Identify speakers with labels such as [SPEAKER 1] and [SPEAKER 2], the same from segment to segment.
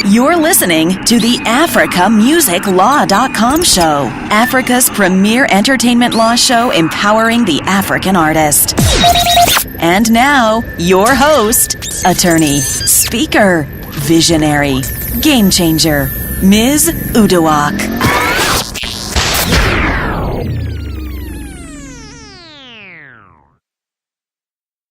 [SPEAKER 1] You're listening to the AfricaMusicLaw.com show, Africa's premier entertainment law show empowering the African artist. And now, your host, attorney, speaker, visionary, game changer, Ms. Uduak.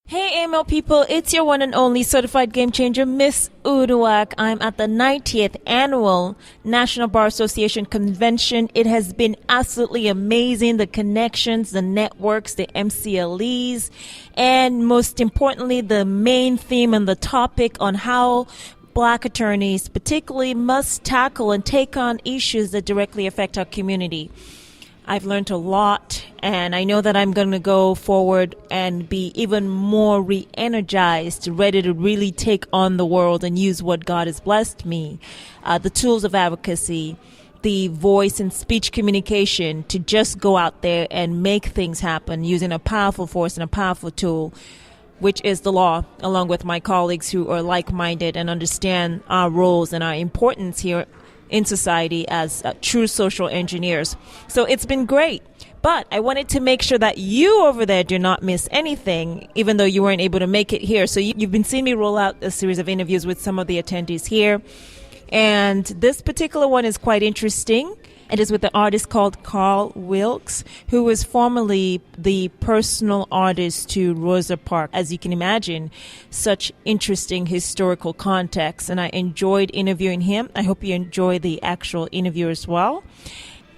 [SPEAKER 2] Hey AML people, it's your one and only certified game changer, Miss Uduak. I'm at the 90th annual National Bar Association convention. It has been absolutely amazing. The connections, the networks, the MCLEs, and most importantly, the main theme and the topic on how Black attorneys particularly must tackle and take on issues that directly affect our community. I've learned a lot, and I know that I'm going to go forward and be even more re-energized, ready to really take on the world and use what God has blessed me, the tools of advocacy, the voice and speech communication to just go out there and make things happen using a powerful force and a powerful tool, which is the law, along with my colleagues who are like-minded and understand our roles and our importance here in society as true social engineers. So it's been great. But I wanted to make sure that you over there do not miss anything, even though you weren't able to make it here. So you've been seeing me roll out a series of interviews with some of the attendees here. And this particular one is quite interesting. It is with an artist called Karl Wilkes, who was formerly the personal artist to Rosa Parks. As you can imagine, such interesting historical context, and I enjoyed interviewing him. I hope you enjoy the actual interview as well.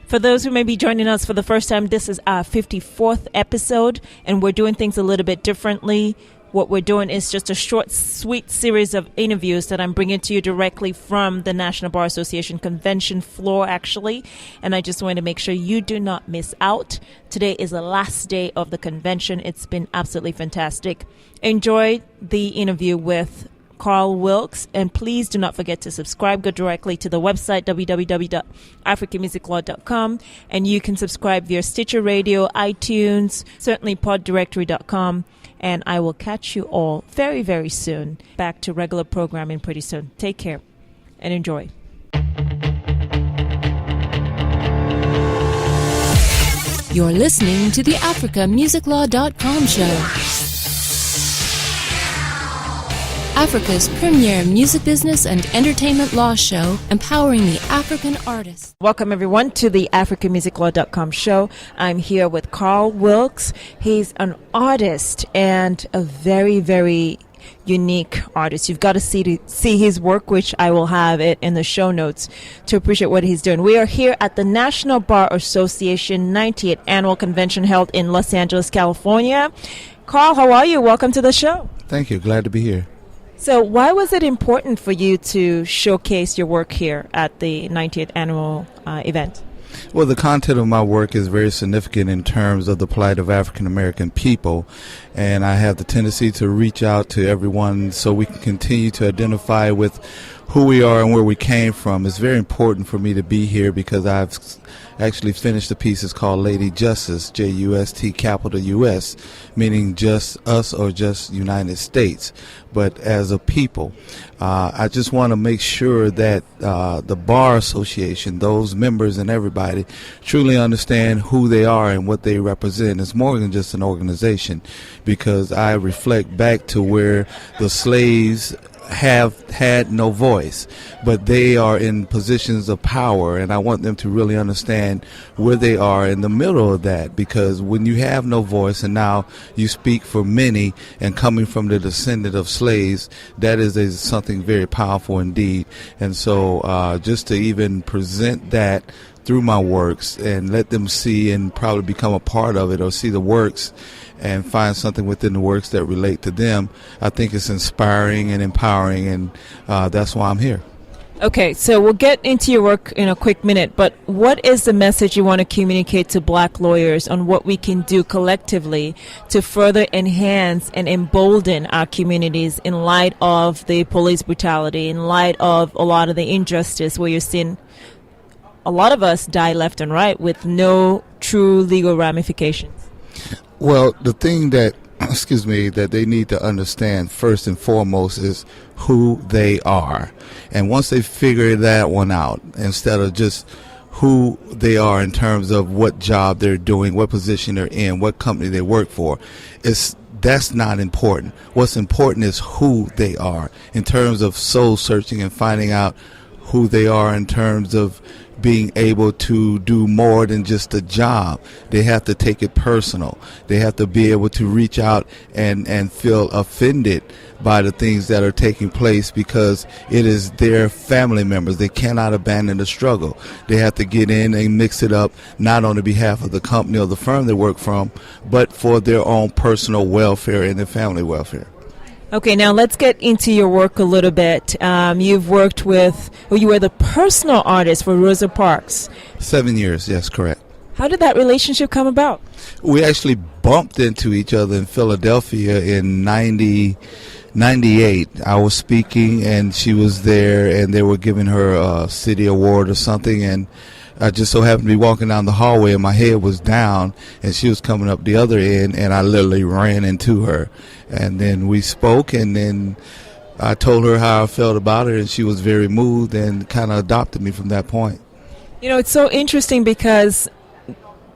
[SPEAKER 2] For those who may be joining us for the first time, this is our 54th episode, and we're doing things a little bit differently. What we're doing is just a short, sweet series of interviews that I'm bringing to you directly from the National Bar Association convention floor, actually. And I just wanted to make sure you do not miss out. Today is the last day of the convention. It's been absolutely fantastic. Enjoy the interview with Karl Wilkes, and please do not forget to subscribe. Go directly to the website www.africamusiclaw.com, and you can subscribe via Stitcher Radio, iTunes, certainly poddirectory.com. And I will catch you all very, very soon. Back to regular programming pretty soon. Take care and enjoy.
[SPEAKER 3] You're listening to the AfricaMusicLaw.com show, Africa's premier music business and entertainment law show, empowering the African artist.
[SPEAKER 2] Welcome, everyone, to the AfricaMusicLaw.com show. I'm here with Karl Wilkes. He's an artist and a very, very unique artist. You've got to see his work, which I will have it in the show notes to appreciate what he's doing. We are here at the National Bar Association 90th Annual Convention held in Los Angeles, California. Karl, how are you? Welcome to the show.
[SPEAKER 4] Thank you. Glad to be here.
[SPEAKER 2] So why was it important for you to showcase your work here at the 90th annual event?
[SPEAKER 4] Well, the content of my work is very significant in terms of the plight of African American people, and I have the tendency to reach out to everyone so we can continue to identify with who we are and where we came from. It's very important for me to be here because I've actually finished a piece. It's called Lady Justice, J-U-S-T, capital U-S, meaning just us or just United States, but as a people. I just want to make sure that the Bar Association, those members and everybody, truly understand who they are and what they represent. It's more than just an organization, because I reflect back to where the slaves have had no voice, but they are in positions of power, and I want them to really understand where they are in the middle of that, because when you have no voice and now you speak for many and coming from the descendant of slaves, that is something very powerful indeed. And so just to even present that through my works and let them see and probably become a part of it or see the works and find something within the works that relate to them, I think it's inspiring and empowering, and that's why I'm here.
[SPEAKER 2] Okay, so we'll get into your work in a quick minute, but what is the message you want to communicate to Black lawyers on what we can do collectively to further enhance and embolden our communities in light of the police brutality, in light of a lot of the injustice where you're seeing a lot of us die left and right with no true legal ramifications?
[SPEAKER 4] Well, the thing that excuse me, that they need to understand first and foremost is who they are. And once they figure that one out, instead of just who they are in terms of what job they're doing, what position they're in, what company they work for, that's not important. What's important is who they are in terms of soul searching and finding out who they are in terms of being able to do more than just a job. They have to take it personal. They have to be able to reach out and feel offended by the things that are taking place because it is their family members. They cannot abandon the struggle. They have to get in and mix it up, not on the behalf of the company or the firm they work from, but for their own personal welfare and their family welfare.
[SPEAKER 2] Okay, now let's get into your work a little bit. You've worked with, you were the personal artist for Rosa Parks. 7
[SPEAKER 4] years, yes, correct.
[SPEAKER 2] How did that relationship come about?
[SPEAKER 4] We actually bumped into each other in Philadelphia in 98. I was speaking and she was there and they were giving her a city award or something, and I just so happened to be walking down the hallway and my head was down and she was coming up the other end and I literally ran into her. And then we spoke and then I told her how I felt about her and she was very moved and kind of adopted me from that point.
[SPEAKER 2] You know, it's so interesting because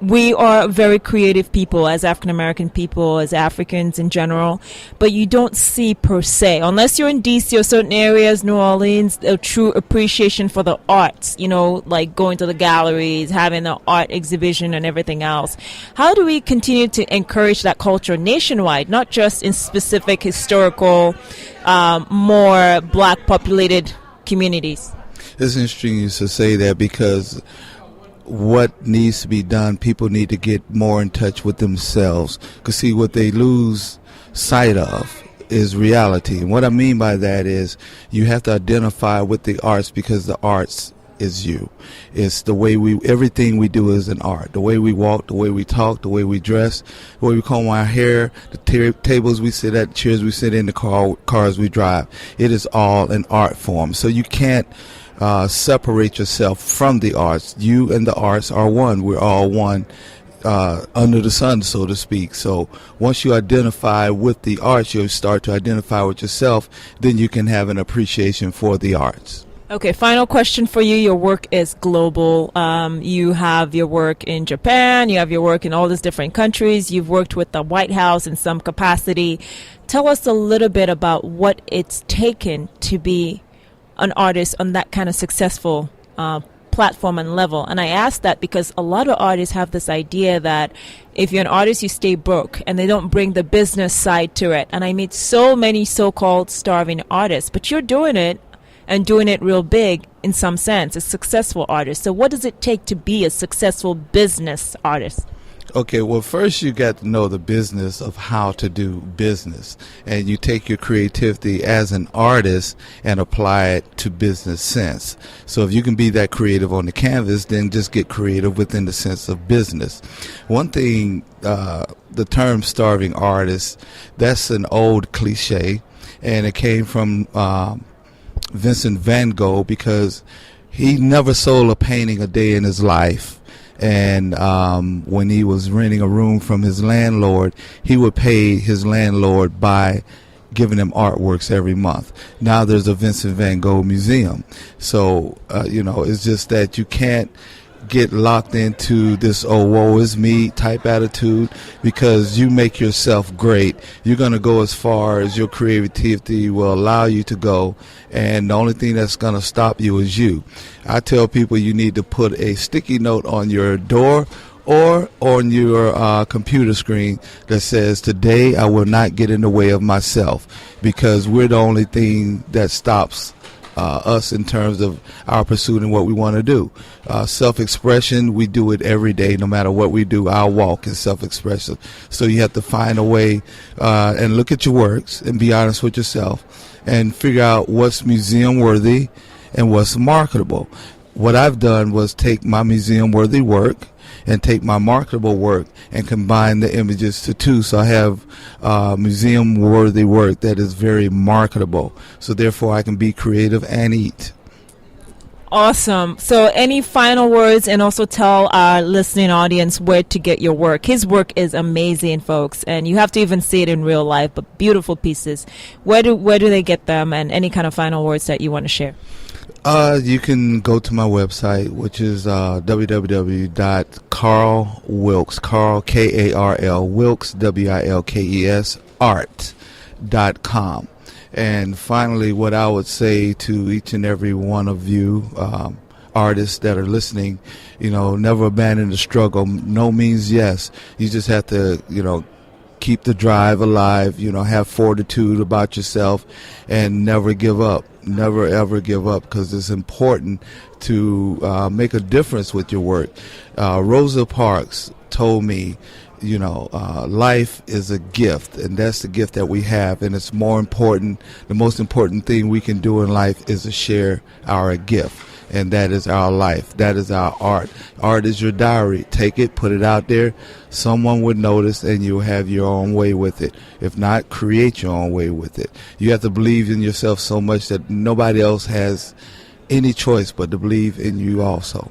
[SPEAKER 2] we are very creative people as African American people, as Africans in general, but you don't see per se, unless you're in DC or certain areas, New Orleans, a true appreciation for the arts, you know, like going to the galleries, having an art exhibition and everything else. How do we continue to encourage that culture nationwide, not just in specific historical, more black populated communities?
[SPEAKER 4] It's interesting you to say that because what needs to be done, people need to get more in touch with themselves. Because see, what they lose sight of is reality. And what I mean by that is you have to identify with the arts because the arts is you. It's the way everything we do is an art. The way we walk, the way we talk, the way we dress, the way we comb our hair, the tables we sit at, the chairs we sit in, the cars we drive. It is all an art form. So you can't separate yourself from the arts. You and the arts are one. We're all one under the sun, so to speak. So once you identify with the arts, you start to identify with yourself, then you can have an appreciation for the arts.
[SPEAKER 2] Okay, final question for you. Your work is global. You have your work in Japan. You have your work in all these different countries. You've worked with the White House in some capacity. Tell us a little bit about what it's taken to be an artist on that kind of successful platform and level. And I ask that because a lot of artists have this idea that if you're an artist, you stay broke, and they don't bring the business side to it. And I meet so many so-called starving artists, but you're doing it and doing it real big in some sense, a successful artist. So what does it take to be a successful business artist?
[SPEAKER 4] Okay, well, first you got to know the business of how to do business, and you take your creativity as an artist and apply it to business sense. So if you can be that creative on the canvas, then just get creative within the sense of business. One thing, the term starving artist, that's an old cliche, and it came from Vincent van Gogh because he never sold a painting a day in his life. And when he was renting a room from his landlord, he would pay his landlord by giving him artworks every month. Now there's a Vincent van Gogh museum. So, it's just that you can't get locked into this, oh, woe is me type attitude, because you make yourself great. You're going to go as far as your creativity will allow you to go, and the only thing that's going to stop you is you. I tell people you need to put a sticky note on your door or on your computer screen that says, today I will not get in the way of myself, because we're the only thing that stops us in terms of our pursuit and what we want to do. Self-expression, we do it every day, no matter what we do. Our walk is self-expression. So you have to find a way and look at your works and be honest with yourself and figure out what's museum worthy and what's marketable. What I've done was take my museum worthy work and take my marketable work and combine the images to two. So I have museum worthy work that is very marketable. So therefore I can be creative and eat.
[SPEAKER 2] Awesome. So any final words, and also tell our listening audience where to get your work. His work is amazing, folks, and you have to even see it in real life, but beautiful pieces. Where do they get them, and any kind of final words that you want to share?
[SPEAKER 4] You can go to my website, which is www.KarlWilkes, Karl, K-A-R-L, Wilkes, W-I-L-K-E-S, art.com. And finally, what I would say to each and every one of you artists that are listening, never abandon the struggle. No means yes. You just have to, keep the drive alive, have fortitude about yourself, and never give up. Never, ever give up, because it's important to make a difference with your work. Rosa Parks told me, life is a gift, and that's the gift that we have, and it's more important. The most important thing we can do in life is to share our gift, and that is our life. That is our art. Art is your diary. Take it, put it out there. Someone would notice, and you'll have your own way with it. If not, create your own way with it. You have to believe in yourself so much that nobody else has any choice but to believe in you also.